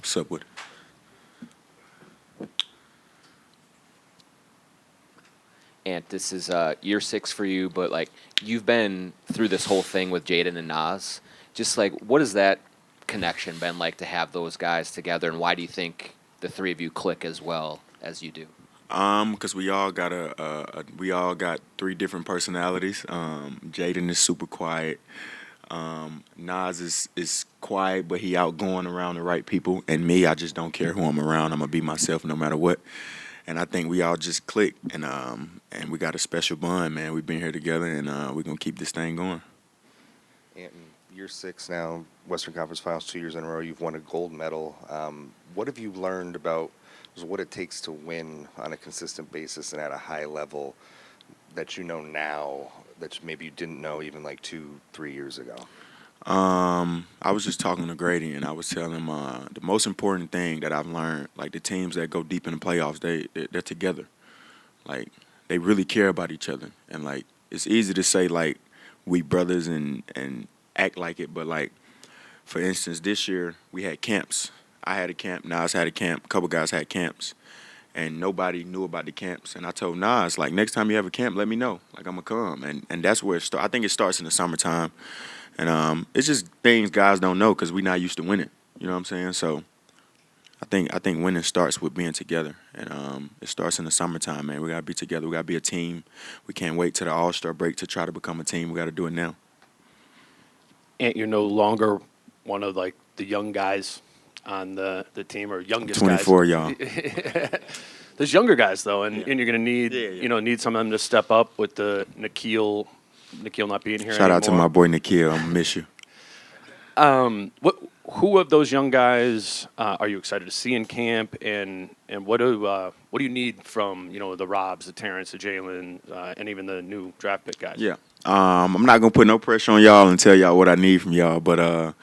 what's up with it. And this is year 6 for you, but like you've been through this whole thing with Jaden and Nas. Just like, what has that connection been like to have those guys together, and why do you think the three of you click as well as you do? Because we all got we all got 3 different personalities. Jaden is super quiet. Nas is quiet, but he outgoing around the right people. And me, I just don't care who I'm around. I'm gonna be myself no matter what. And I think we all just click, and we got a special bond, man. We've been here together, and we're gonna keep this thing going. And year 6 now, Western Conference Finals 2 years in a row. You've won a gold medal. What have you learned about what it takes to win on a consistent basis and at a high level that you know now that maybe you didn't know even like 2-3 years ago? I was just talking to Grady, and I was telling him the most important thing that I've learned, like the teams that go deep in the playoffs, they're together. Like, they really care about each other. And, like, it's easy to say, like, we brothers and act like it, but, like, for instance, this year we had camps. I had a camp, Nas had a camp, a couple guys had camps, and nobody knew about the camps. And I told Nas, like, next time you have a camp, let me know. Like, I'm going to come. And that's where it starts. I think it starts in the summertime. And it's just things guys don't know because we're not used to winning. You know what I'm saying? So I think winning starts with being together. And it starts in the summertime, man. We got to be together. We got to be a team. We can't wait till the All-Star break to try to become a team. We got to do it now. And you're no longer one of, like, the young guys on the team, or youngest 24, guys. y'all. There's younger guys, though, and Yeah. you're going to need, need some of them to step up with the Nikhil not being here Shout out to anymore. my boy Nikhil. I'm going to miss you. Who of those young guys are you excited to see in camp, and what do you need from the Robs, the Terrence, the Jalen, and even the new draft pick guys? Yeah. I'm not going to put no pressure on y'all and tell y'all what I need from y'all, but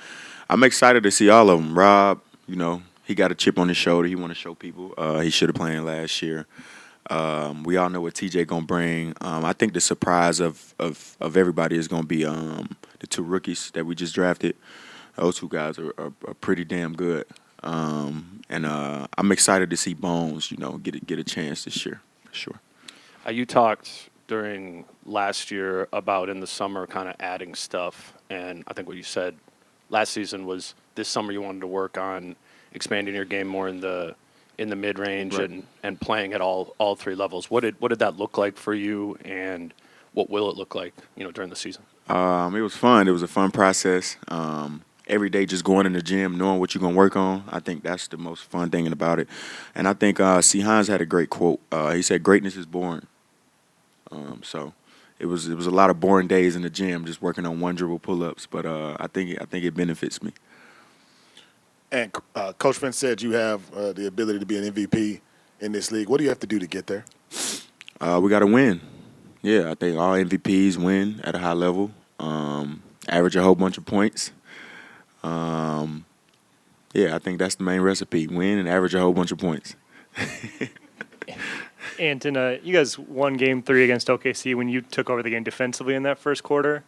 I'm excited to see all of them. Rob, he got a chip on his shoulder. He want to show people. He should have played last year. We all know what TJ gonna bring. I think the surprise of everybody is gonna be the 2 rookies that we just drafted. Those 2 guys are pretty damn good. And I'm excited to see Bones, get a chance this year for sure. You talked during last year about in the summer kind of adding stuff, and I think what you said last season was this summer you wanted to work on expanding your game more in the mid-range, right, and playing at all 3 levels. What did that look like for you, and what will it look like during the season? It was fun. It was a fun process. Every day just going in the gym, knowing what you're going to work on. I think that's the most fun thing about it. And I think C. Hines had a great quote. He said, "Greatness is boring." So it was a lot of boring days in the gym just working on 1 dribble pull-ups. But I think it benefits me. And Coach Finn said you have the ability to be an MVP in this league. What do you have to do to get there? We got to win. Yeah, I think all MVPs win at a high level, average a whole bunch of points. I think that's the main recipe: win and average a whole bunch of points. Anton, you guys won Game 3 against OKC when you took over the game defensively in that first quarter.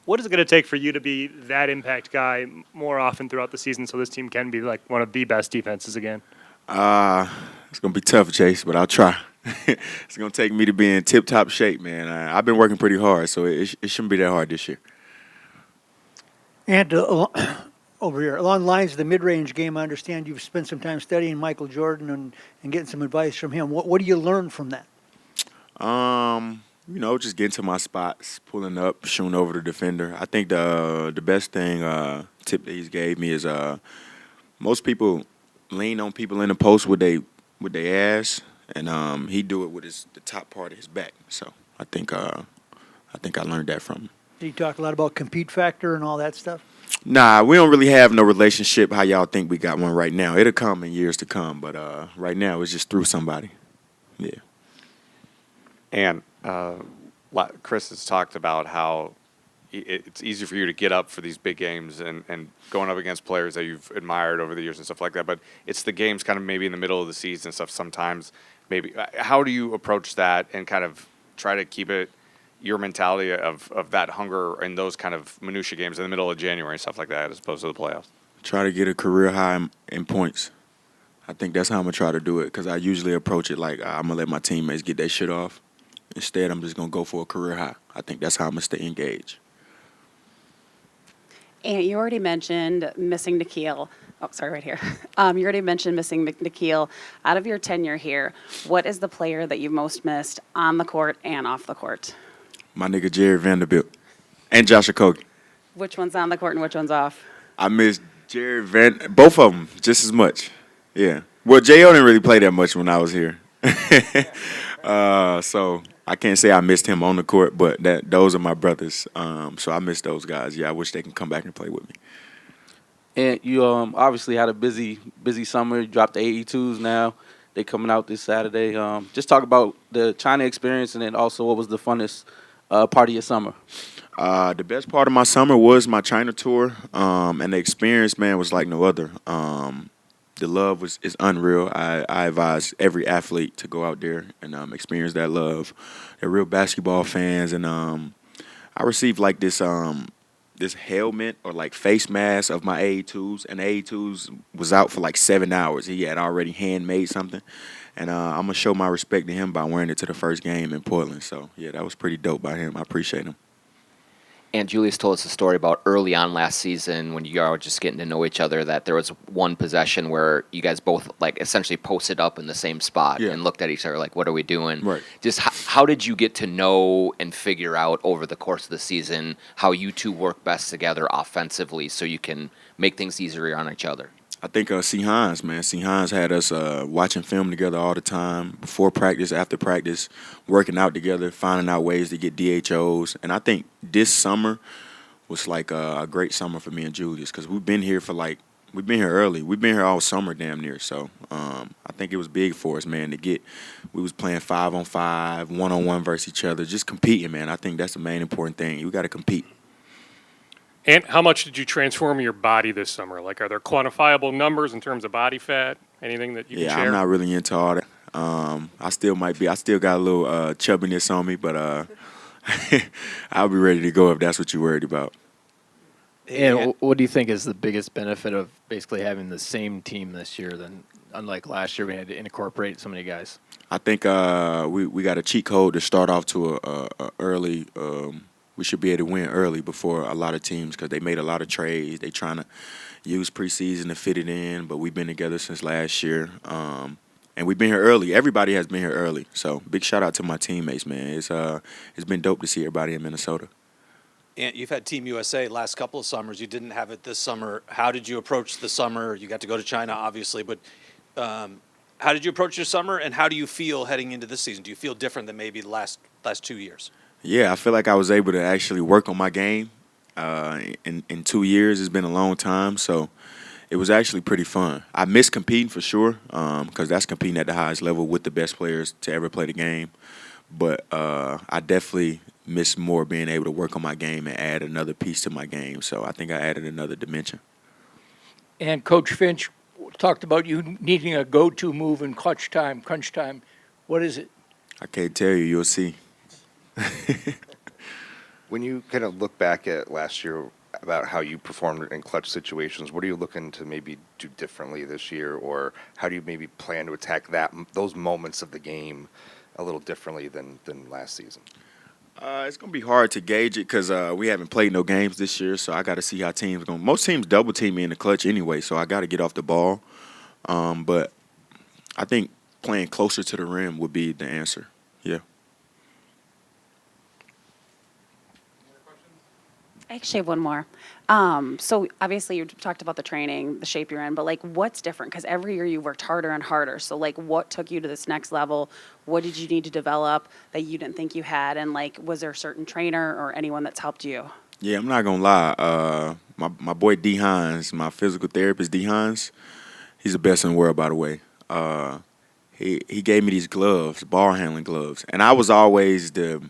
What is it going to take for you to be that impact guy more often throughout the season so this team can be like one of the best defenses again? It's going to be tough, Chase, but I'll try. It's going to take me to be in tip-top shape, man. I've been working pretty hard, so it shouldn't be that hard this year. And over here, along the lines of the mid-range game, I understand you've spent some time studying Michael Jordan and getting some advice from him. What do you learn from that? Just getting to my spots, pulling up, shooting over the defender. I think the best thing tip that he's gave me is most people lean on people in the post with their ass, and he do it with the top part of his back. So I think I learned that from him. Did you talk a lot about compete factor and all that stuff? Nah, we don't really have no relationship how y'all think we got one right now. It'll come in years to come, but right now it's just through somebody. Yeah. And Chris has talked about how it's easy for you to get up for these big games and going up against players that you've admired over the years and stuff like that. But it's the games kind of maybe in the middle of the season and stuff sometimes. Maybe how do you approach that and kind of try to keep it your mentality of that hunger in those kind of minutia games in the middle of January and stuff like that as opposed to the playoffs? Try to get a career high in points. I think that's how I'm gonna try to do it because I usually approach it like I'm gonna let my teammates get that shit off. Instead, I'm just gonna go for a career high. I think that's how I'm gonna stay engaged. And you already mentioned missing Nikhil. Oh, sorry, right here. You already mentioned missing Nikhil. Out of your tenure here, what is the player that you've most missed on the court and off the court? My nigga Jerry Vanderbilt and Josh Okogie. Which one's on the court and which one's off? I miss both of them just as much. Yeah. Well, J.O. didn't really play that much when I was here. So I can't say I missed him on the court, but those are my brothers. So I miss those guys. Yeah, I wish they can come back and play with me. And you obviously had a busy summer. You dropped the AE2s now. They coming out this Saturday. Just talk about the China experience and then also what was the funnest part of your summer. The best part of my summer was my China tour, and the experience, man, was like no other. The love is unreal. I advise every athlete to go out there and experience that love. They're real basketball fans, and I received like this helmet or like face mask of my A2s, and the A2s was out for like 7 hours. He had already handmade something, and I'm gonna show my respect to him by wearing it to the first game in Portland. So yeah, that was pretty dope by him. I appreciate him. And Julius told us a story about early on last season when you all were just getting to know each other that there was one possession where you guys both like essentially posted up in the same spot Yeah. and looked at each other like, what are we doing? Right. Just how did you get to know and figure out over the course of the season how you two work best together offensively so you can make things easier on each other? I think C. Hines, man. C. Hines had us watching film together all the time, before practice, after practice, working out together, finding out ways to get DHOs. And I think this summer was like a great summer for me and Julius because we've been here early. We've been here all summer damn near. So I think it was big for us, man, we was playing 5-on-5, 1-on-1 versus each other, just competing, man. I think that's the main important thing. You got to compete. And how much did you transform your body this summer? Like, are there quantifiable numbers in terms of body fat? Anything that you can share? I'm not really into all that. I still got a little chubbiness on me, but I'll be ready to go if that's what you're worried about. And what do you think is the biggest benefit of basically having the same team this year than unlike last year we had to incorporate so many guys? I think we got a cheat code to start off to a early. We should be able to win early before a lot of teams because they made a lot of trades. They trying to use preseason to fit it in, but we've been together since last year. And we've been here early. Everybody has been here early. So big shout out to my teammates, man. It's been dope to see everybody in Minnesota. And you've had Team USA last couple of summers. You didn't have it this summer. How did you approach the summer? You got to go to China, obviously, but how did you approach your summer, and how do you feel heading into this season? Do you feel different than maybe the last 2 years? Yeah, I feel like I was able to actually work on my game in 2 years. It's been a long time, so it was actually pretty fun. I miss competing for sure because that's competing at the highest level with the best players to ever play the game. But I definitely miss more being able to work on my game and add another piece to my game. So I think I added another dimension. And Coach Finch talked about you needing a go-to move in crunch time. What is it? I can't tell you. You'll see. When you kind of look back at last year about how you performed in clutch situations, what are you looking to maybe do differently this year, or how do you maybe plan to attack those moments of the game a little differently than last season? It's going to be hard to gauge it because we haven't played no games this year, so I got to see how teams going. Most teams double team me in the clutch anyway, so I got to get off the ball. But I think playing closer to the rim would be the answer. Yeah. I actually have one more. So obviously you talked about the training, the shape you're in, but like what's different? Because every year you worked harder and harder. So like what took you to this next level? What did you need to develop that you didn't think you had? And like was there a certain trainer or anyone that's helped you? Yeah, I'm not going to lie. My boy D. Hines, my physical therapist D. Hines, he's the best in the world, by the way. He gave me these gloves, ball handling gloves. And I was always the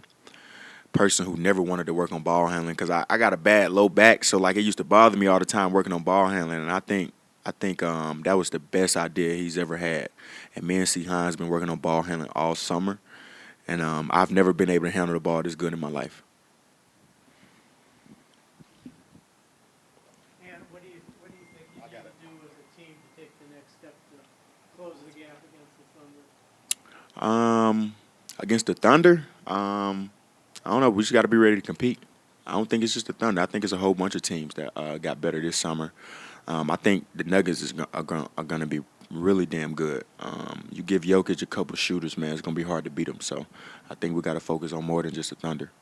person who never wanted to work on ball handling because I got a bad low back, so like it used to bother me all the time working on ball handling, and I think that was the best idea he's ever had. And me and C. Hines been working on ball handling all summer, and I've never been able to handle the ball this good in my life. And what do you think Against the Thunder, I don't know. We just got to be ready to compete. I don't think it's just the Thunder. I think it's a whole bunch of teams that got better this summer. I think the Nuggets are going to be really damn good. You give Jokic a couple shooters, man, it's going to be hard to beat them. So I think we got to focus on more than just the Thunder.